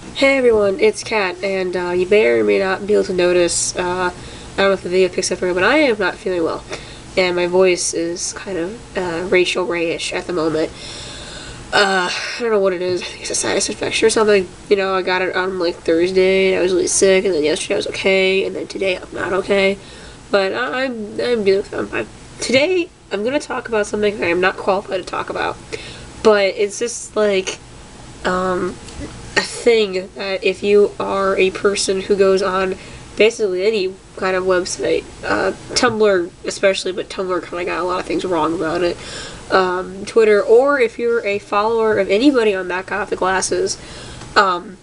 Hey everyone, it's Kat, and you may or may not be able to notice, I don't know if the video picks up or not, but I am not feeling well. And my voice is kind of Rachel Ray-ish at the moment. I don't know what it is. I think it's a sinus infection or something. You know, I got it on like Thursday, I was really sick, and then yesterday I was okay, and then today I'm not okay. But I'm dealing with it. Today I'm going to talk about something that I'm not qualified to talk about. But it's just like, a thing that if you are a person who goes on basically any kind of website, Tumblr especially, but Tumblr kind of got a lot of things wrong about it, Twitter, or if you're a follower of anybody on that got the glasses, then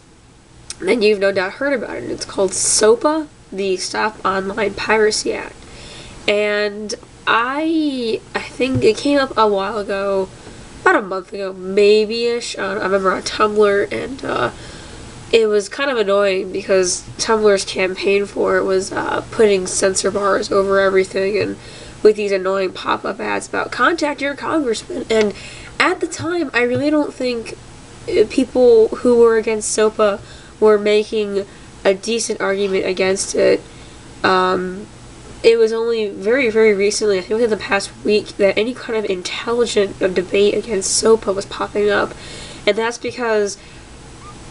you've no doubt heard about it. It's called SOPA, the Stop Online Piracy Act. And I think it came up a while ago, about a month ago, maybe-ish. I remember on Tumblr, and it was kind of annoying because Tumblr's campaign for it was putting censor bars over everything, and with these annoying pop-up ads about contact your congressman. And at the time, I really don't think people who were against SOPA were making a decent argument against it. It was only very, very recently, I think within the past week, that any kind of intelligent debate against SOPA was popping up. And that's because,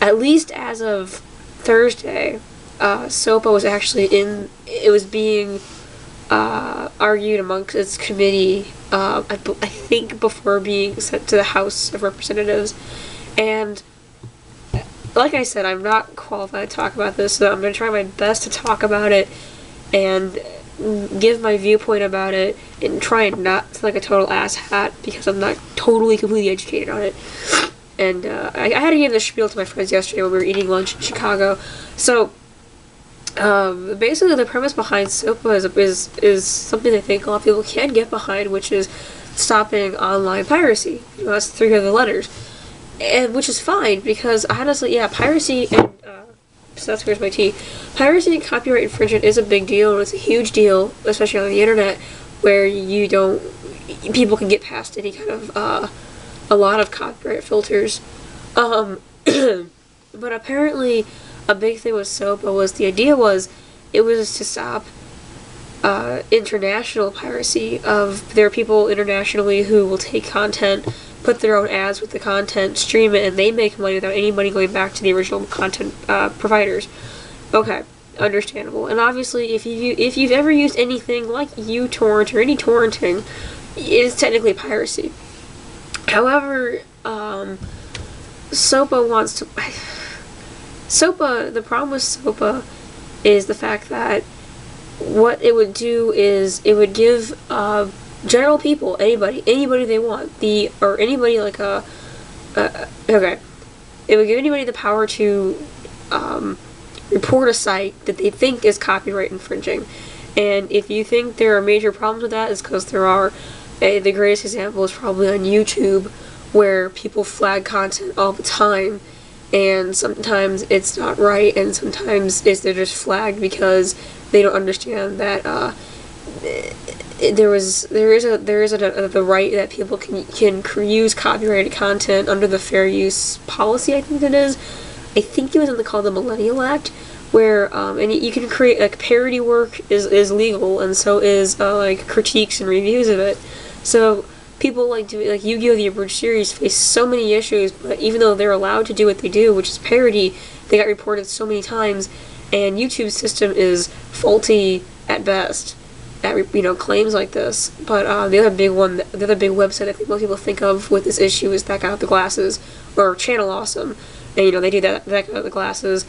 at least as of Thursday, SOPA was actually it was being argued amongst its committee, I think before being sent to the House of Representatives. And like I said, I'm not qualified to talk about this, so I'm going to try my best to talk about it and give my viewpoint about it and try and not sound like a total asshat because I'm not totally completely educated on it. And I had to give the spiel to my friends yesterday when we were eating lunch in Chicago. So basically the premise behind SOPA is something I think a lot of people can get behind, which is stopping online piracy. You know, that's three of the letters. And which is fine because honestly, yeah, piracy and so that's where's my tea. Piracy and copyright infringement is a big deal, and it's a huge deal, especially on the internet, where people can get past any kind of a lot of copyright filters. But apparently, a big thing with SOPA was the idea was it was to stop international piracy. There are people internationally who will take content, put their own ads with the content, stream it, and they make money without any money going back to the original content providers. Okay, understandable. And obviously, if you've ever used anything like uTorrent or any torrenting, it is technically piracy. However, SOPA wants to. The problem with SOPA is the fact that what it would do is it would give general people, anybody they want, or anybody like okay, it would give anybody the power to report a site that they think is copyright infringing. And if you think there are major problems with that, it's because there are. The greatest example is probably on YouTube, where people flag content all the time, and sometimes it's not right, and sometimes they're just flagged because they don't understand that there is the right that people can use copyrighted content under the fair use policy. I think it is. I think it was called the Millennial Act, where and you can create like parody work is legal, and so is like critiques and reviews of it. So people like Yu-Gi-Oh! The Abridged series face so many issues, but even though they're allowed to do what they do, which is parody, they got reported so many times, and YouTube's system is faulty at best at claims like this. But the other big website I think most people think of with this issue is That Guy with the Glasses, or Channel Awesome, and they do that Guy with the Glasses.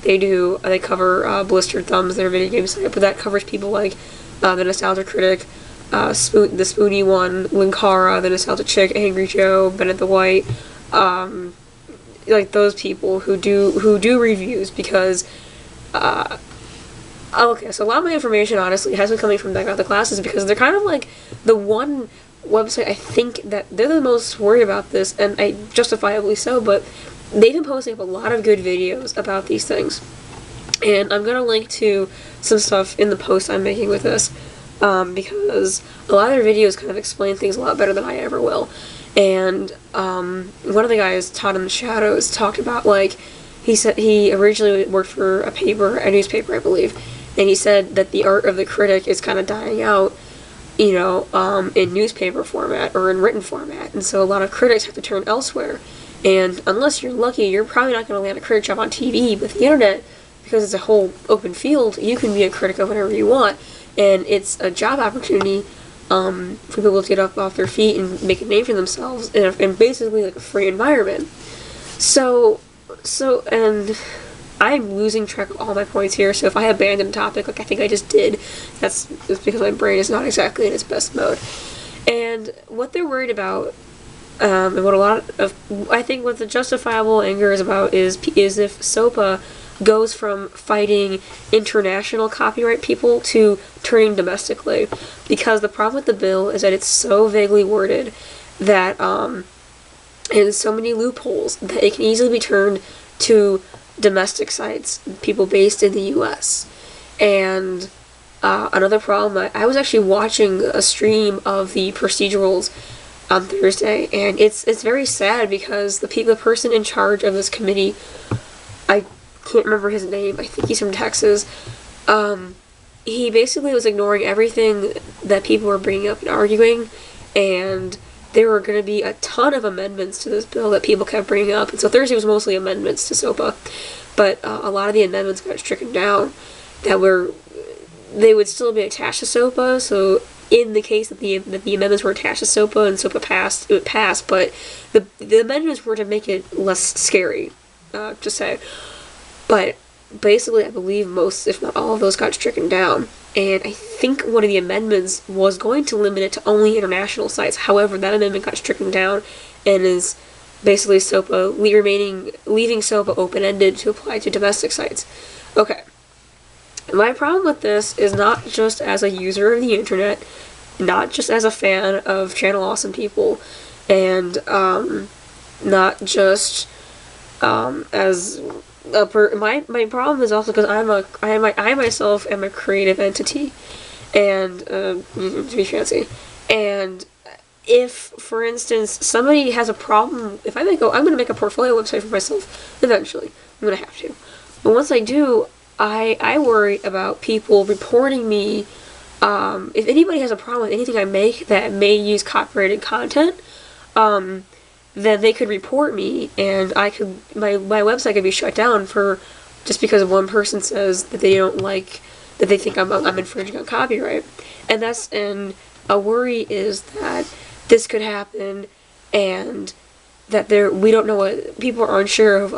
They cover Blistered Thumbs, their video game site, but that covers people like the Nostalgia Critic, the Spoony One, Linkara, the Nostalgia Chick, Angry Joe, Bennett the White, like those people who do reviews because okay, so a lot of my information honestly has been coming from That Got the Glasses because they're kind of like the one website I think that they're the most worried about this, and justifiably so, but they've been posting up a lot of good videos about these things. And I'm going to link to some stuff in the post I'm making with this, because a lot of their videos kind of explain things a lot better than I ever will. And one of the guys, Todd in the Shadows, talked about, like, he said he originally worked for a newspaper, I believe, and he said that the art of the critic is kind of dying out, in newspaper format or in written format, and so a lot of critics have to turn elsewhere. And unless you're lucky, you're probably not going to land a critic job on TV. But the internet, because it's a whole open field, you can be a critic of whatever you want, and it's a job opportunity for people to get up off their feet and make a name for themselves in basically like a free environment. And I'm losing track of all my points here, so if I abandon a topic like I think I just did, it's because my brain is not exactly in its best mode. And what they're worried about, and I think what the justifiable anger is about is if SOPA goes from fighting international copyright people to turning domestically. Because the problem with the bill is that it's so vaguely worded that, and so many loopholes, that it can easily be turned to domestic sites, people based in the U.S. And another problem, I was actually watching a stream of the procedurals on Thursday, and it's very sad because the person in charge of this committee, I can't remember his name, I think he's from Texas, he basically was ignoring everything that people were bringing up and arguing, and there were going to be a ton of amendments to this bill that people kept bringing up, and so Thursday was mostly amendments to SOPA, but a lot of the amendments got stricken down they would still be attached to SOPA, so in the case that the amendments were attached to SOPA and SOPA passed, it would pass, but the amendments were to make it less scary, to say. But basically, I believe most, if not all of those, got stricken down. And I think one of the amendments was going to limit it to only international sites. However, that amendment got stricken down and is basically SOPA leaving SOPA open-ended to apply to domestic sites. Okay. My problem with this is not just as a user of the internet, not just as a fan of Channel Awesome People, and not just as my problem is also because I myself am a creative entity, and to be fancy, and if, for instance, somebody has a problem, if I'm gonna make a portfolio website for myself eventually. I'm gonna have to, but once I do, I worry about people reporting me. If anybody has a problem with anything I make that may use copyrighted content, then they could report me, and my website could be shut down just because one person says that they don't like, that they think I'm infringing on copyright. And a worry is that this could happen, and that we don't know what, people are unsure of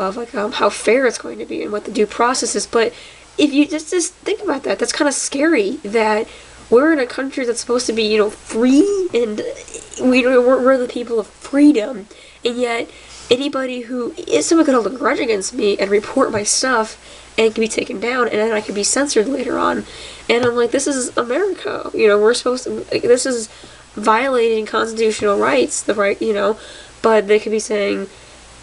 how fair it's going to be and what the due process is. But if you just think about that, that's kind of scary that we're in a country that's supposed to be, free, and we're the people of freedom, and yet someone could hold a grudge against me and report my stuff and it can be taken down, and then I could be censored later on. And I'm like, this is America, we're supposed to, this is violating constitutional rights, the right, but they could be saying,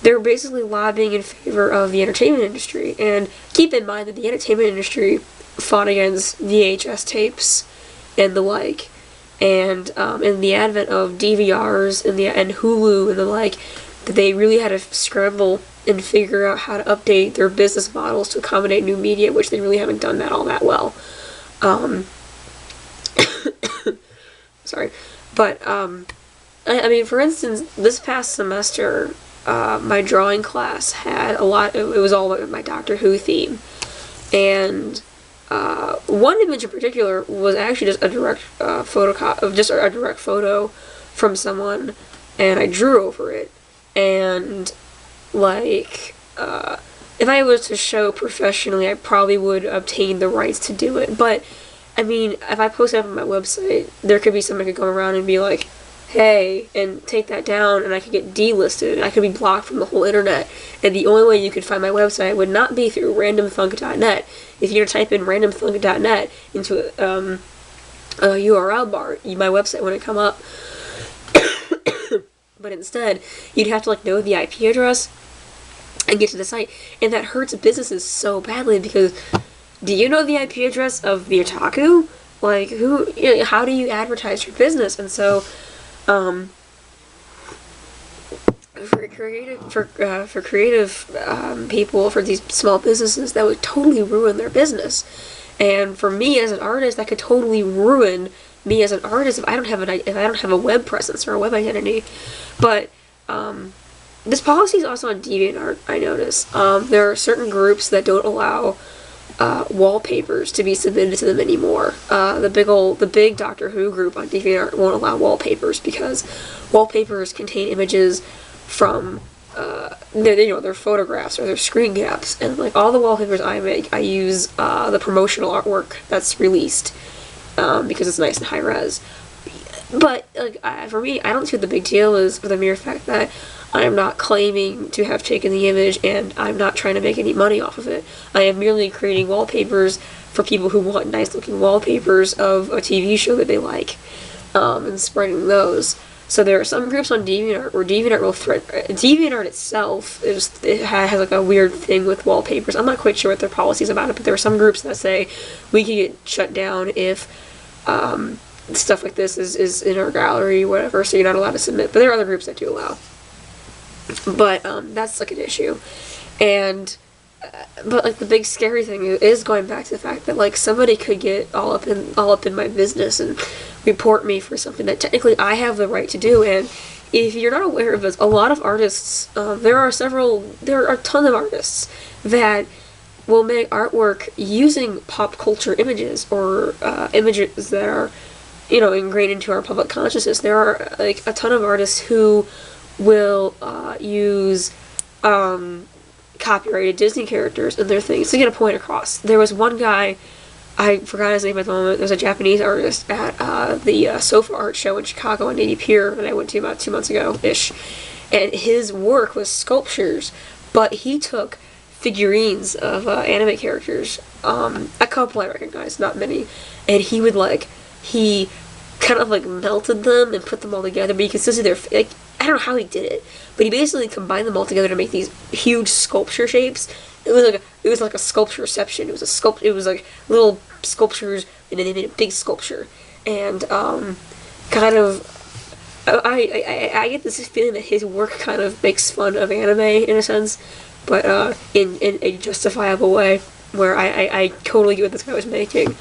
they're basically lobbying in favor of the entertainment industry. And keep in mind that the entertainment industry fought against VHS tapes and the like, and in the advent of DVRs and Hulu and the like, that they really had to scramble and figure out how to update their business models to accommodate new media, which they really haven't done that all that well. Sorry. But, I mean, for instance, this past semester, my drawing class had it was all about my Doctor Who theme. And one image in particular was actually just a direct a direct photo from someone, and I drew over it. And, if I was to show professionally, I probably would obtain the rights to do it. But, I mean, if I post it up on my website, there could be someone who could come around and be like, hey, and take that down, and I could get delisted, and I could be blocked from the whole internet. And the only way you could find my website would not be through randomthunk.net. If you were to type in randomthunk.net into a URL bar, my website wouldn't come up. But instead, you'd have to know the IP address and get to the site, and that hurts businesses so badly because do you know the IP address of the otaku? How do you advertise your business? And so, for creative people, for these small businesses, that would totally ruin their business. And for me as an artist, that could totally ruin me as an artist if I don't have a web presence or a web identity. But this policy is also on DeviantArt, I notice. There are certain groups that don't allow wallpapers to be submitted to them anymore. The big Doctor Who group on DeviantArt won't allow wallpapers because wallpapers contain images from their photographs or their screen caps, and like all the wallpapers I make, I use the promotional artwork that's released because it's nice and high res. But like for me, I don't see what the big deal is for the mere fact that I am not claiming to have taken the image and I'm not trying to make any money off of it. I am merely creating wallpapers for people who want nice looking wallpapers of a TV show that they like, and spreading those. So there are some groups on DeviantArt where DeviantArt will DeviantArt itself it has like a weird thing with wallpapers. I'm not quite sure what their policy is about it, but there are some groups that say we can get shut down if stuff like this is in our gallery, whatever, so you're not allowed to submit. But there are other groups that do allow. But that's like an issue. And but like the big scary thing is going back to the fact that like somebody could get all up in my business and report me for something that technically I have the right to do. And if you're not aware of this, a lot of artists, there are a ton of artists that will make artwork using pop culture images or images that are, ingrained into our public consciousness. There are like a ton of artists who will use copyrighted Disney characters in their things to get a point across. There was one guy, I forgot his name at the moment, there was a Japanese artist at the SOPA art show in Chicago on 80 Pier that I went to about 2 months ago-ish, and his work was sculptures, but he took figurines of anime characters, a couple I recognize, not many, and he kind of like melted them and put them all together, but you can still see their, like, I don't know how he did it, but he basically combined them all together to make these huge sculpture shapes. It was like a sculpture reception. It was like little sculptures, and then they made a big sculpture. And kind of, I get this feeling that his work kind of makes fun of anime in a sense, but in a justifiable way, where I totally get what this guy was making.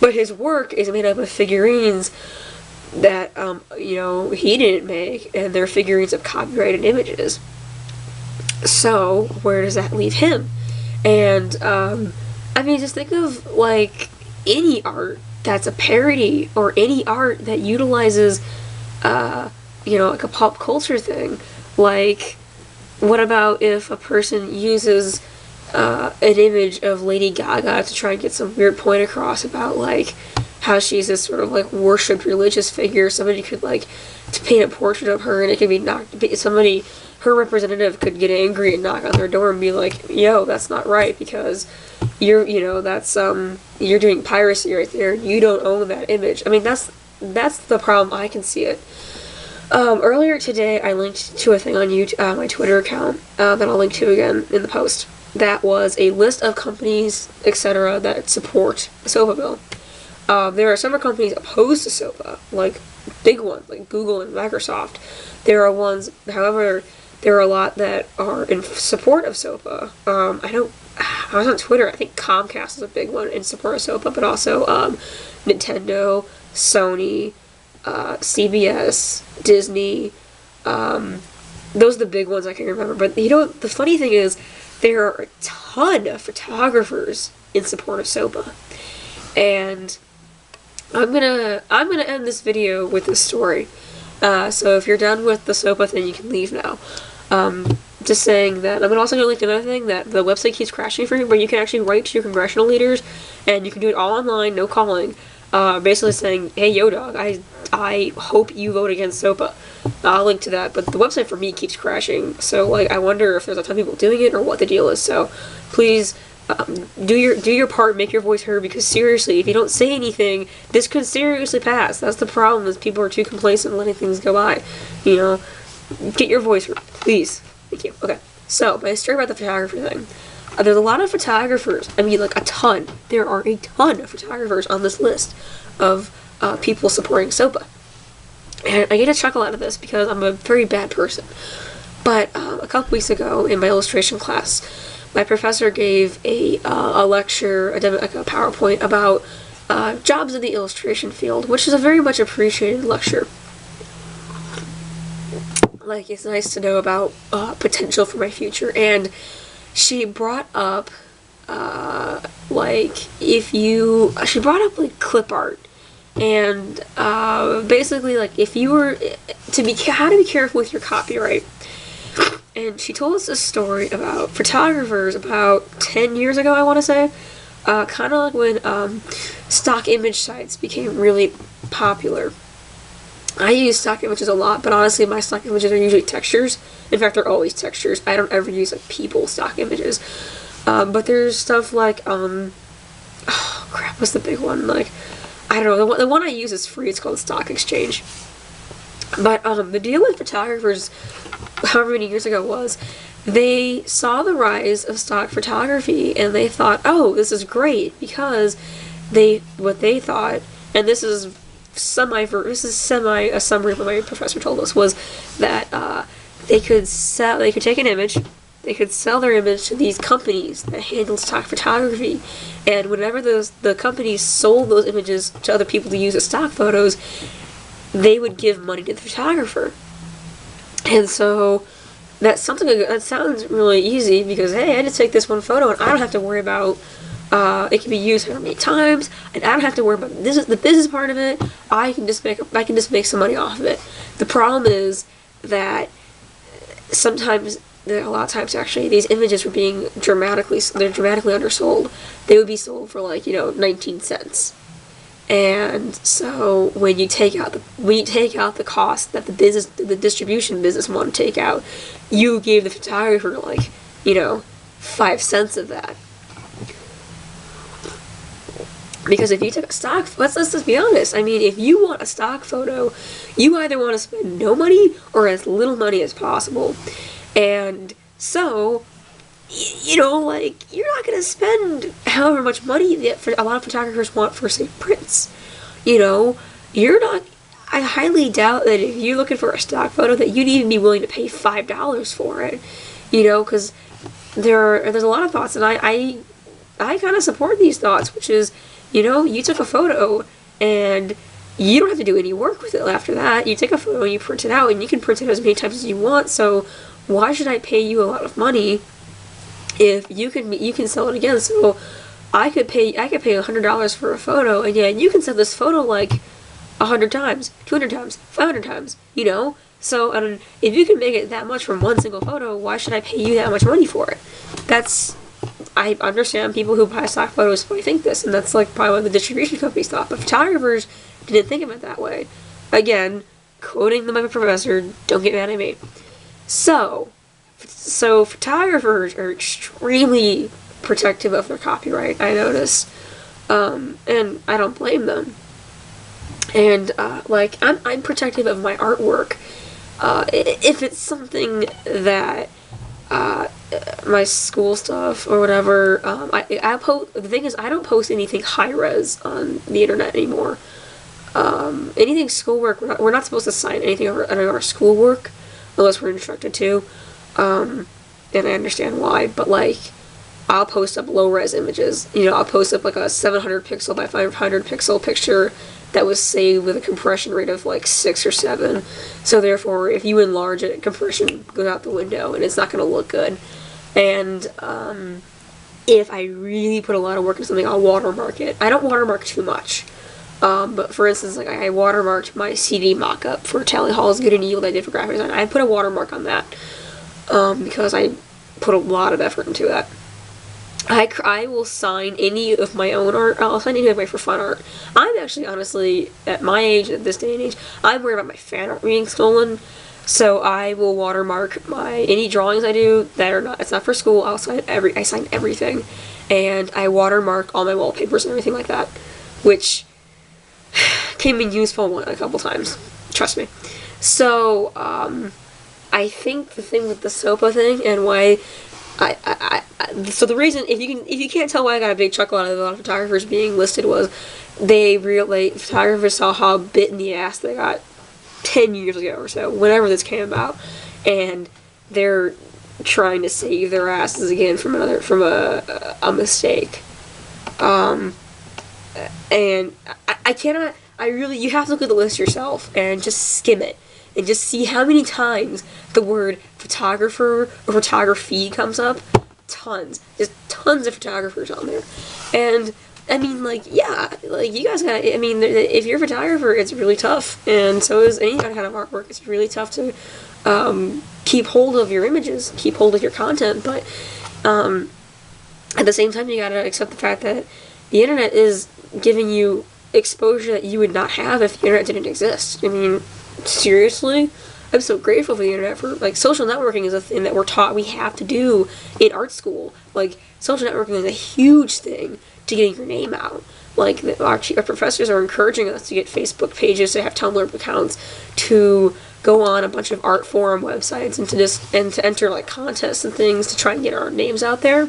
But his work is made up of figurines that, he didn't make, and they're figurines of copyrighted images. So, where does that leave him? And, just think of, like, any art that's a parody, or any art that utilizes, like a pop culture thing. Like, what about if a person uses an image of Lady Gaga to try and get some weird point across about, like, how she's this sort of, like, worshipped religious figure. Somebody could, like, to paint a portrait of her, and it could be her representative could get angry and knock on their door and be like, yo, that's not right, because you're doing piracy right there, and you don't own that image. I mean, that's the problem I can see it. Earlier today, I linked to a thing on YouTube, my Twitter account, that I'll link to again in the post. That was a list of companies, etc., that support the SOPA bill. There are several companies opposed to SOPA, like big ones, like Google and Microsoft. There are ones, however, there are a lot that are in support of SOPA. I was on Twitter, I think Comcast is a big one in support of SOPA, but also Nintendo, Sony, CBS, Disney, those are the big ones I can remember. But the funny thing is, there are a ton of photographers in support of SOPA. And I'm gonna end this video with this story. So if you're done with the SOPA thing, you can leave now. Just saying that I'm also going to link to another thing, that the website keeps crashing for me, where you can actually write to your congressional leaders, and you can do it all online, no calling. Basically saying, hey, yo, dog, I hope you vote against SOPA. I'll link to that, but the website for me keeps crashing, so, like, I wonder if there's a ton of people doing it or what the deal is. So please do your part, make your voice heard, because seriously, if you don't say anything, this could seriously pass. That's the problem, is people are too complacent letting things go by. Get your voice heard, please. Thank you. Okay, so my story about the photographer thing. There's a lot of photographers, like a ton. There are a ton of photographers on this list of people supporting SOPA. And I get a chuckle out of this because I'm a very bad person. But a couple weeks ago in my illustration class, my professor gave a lecture, like a PowerPoint about jobs in the illustration field, which is a very much appreciated lecture. Like, it's nice to know about potential for my future. And she brought up she brought up like clip art, and basically like if you were how to be careful with your copyright. And she told us a story about photographers about 10 years ago, I want to say, kind of like when stock image sites became really popular. I use stock images a lot, but honestly my stock images are usually textures. In fact, they're always textures. I don't ever use like people stock images. But there's stuff like, oh crap, what's the big one? Like, I don't know, the one I use is free, it's called Stock Exchange. But the deal with photographers, however many years ago, was they saw the rise of stock photography and they thought, oh, this is great, because what they thought, and this is a summary of what my professor told us, was that they could take an image, they could sell their image to these companies that handled stock photography, and whenever the companies sold those images to other people to use as stock photos, they would give money to the photographer. And so that's something that sounds really easy, because hey, I just take this one photo and I don't have to worry about it can be used how many times, and I don't have to worry about the business part of it. I can just make some money off of it. The problem is that a lot of times actually these images were being dramatically undersold. They would be sold for like 19 cents. And so when you take out the cost that the distribution business wanted to take out, you gave the photographer like 5 cents of that. Because if you took a stock, let's just be honest. I mean, if you want a stock photo, you either want to spend no money or as little money as possible. And so, like, you're not going to spend however much money that a lot of photographers want for, say, prints. You're not, I highly doubt that if you're looking for a stock photo that you'd even be willing to pay $5 for it. Because there's a lot of thoughts, and I kind of support these thoughts, which is, you took a photo and you don't have to do any work with it after that. You take a photo and you print it out, and you can print it as many times as you want, so why should I pay you a lot of money if you can sell it again? So I could pay $100 for a photo, and yeah, you can sell this photo like 100 times, 200 times, 500 times, So if you can make it that much from one single photo, why should I pay you that much money for it? I understand people who buy stock photos probably think this, and that's like probably what the distribution companies thought, but photographers didn't think of it that way. Again, quoting my professor, don't get mad at me. So photographers are extremely protective of their copyright, I notice, and I don't blame them. And I'm protective of my artwork. If it's something that my school stuff or whatever, the thing is, I don't post anything high res on the internet anymore. Anything schoolwork, we're not supposed to sign anything on our schoolwork unless we're instructed to. And I understand why, but like, I'll post up low-res images. I'll post up like a 700 pixel by 500 pixel picture that was saved with a compression rate of like 6 or 7. So therefore, if you enlarge it, compression goes out the window and it's not going to look good. And if I really put a lot of work into something, I'll watermark it. I don't watermark too much. But for instance, like I watermarked my CD mock-up for Tally Hall's Good and Evil that I did for graphic design. I put a watermark on that because I put a lot of effort into that. I will sign any of my own art. I'll sign any of my for fun art. I'm actually, honestly, at my age, at this day and age, I'm worried about my fan art being stolen. So I will watermark any drawings I do that are not, it's not for school. I sign everything. And I watermark all my wallpapers and everything like that, which can be useful a couple times. Trust me. So, I think the thing with the SOPA thing and why so the reason, if you can't tell why I got a big chuckle out of a lot of photographers being listed, was photographers saw how bit in the ass they got 10 years ago or so, whenever this came about, and they're trying to save their asses again from a mistake. And I cannot. You have to look at the list yourself and just skim it and just see how many times the word photographer or photography comes up. Tons, just tons of photographers on there, and I mean, like, yeah, like, you guys got. I mean, if you're a photographer, it's really tough, and so is any kind of artwork. It's really tough to keep hold of your images, keep hold of your content, but at the same time, you gotta accept the fact that the internet is giving you exposure that you would not have if the internet didn't exist. I mean, seriously, I'm so grateful for the internet. For, like, social networking is a thing that we're taught we have to do in art school. Like, social networking is a huge thing to getting your name out. Like, our professors are encouraging us to get Facebook pages, to have Tumblr accounts, to go on a bunch of art forum websites, and to enter, like, contests and things to try and get our names out there.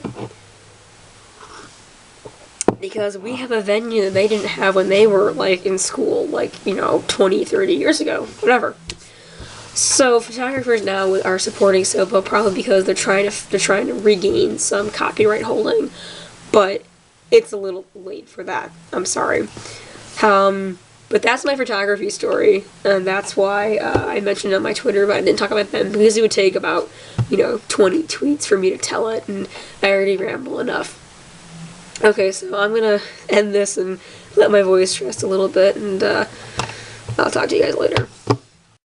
Because we have a venue that they didn't have when they were, like, in school, like, 20, 30 years ago, whatever. So photographers now are supporting SOPA probably because they're trying to regain some copyright holding, but it's a little late for that. I'm sorry. But that's my photography story, and that's why I mentioned it on my Twitter, but I didn't talk about them because it would take about 20 tweets for me to tell it, and I already ramble enough. Okay, so I'm gonna end this and let my voice rest a little bit, and I'll talk to you guys later.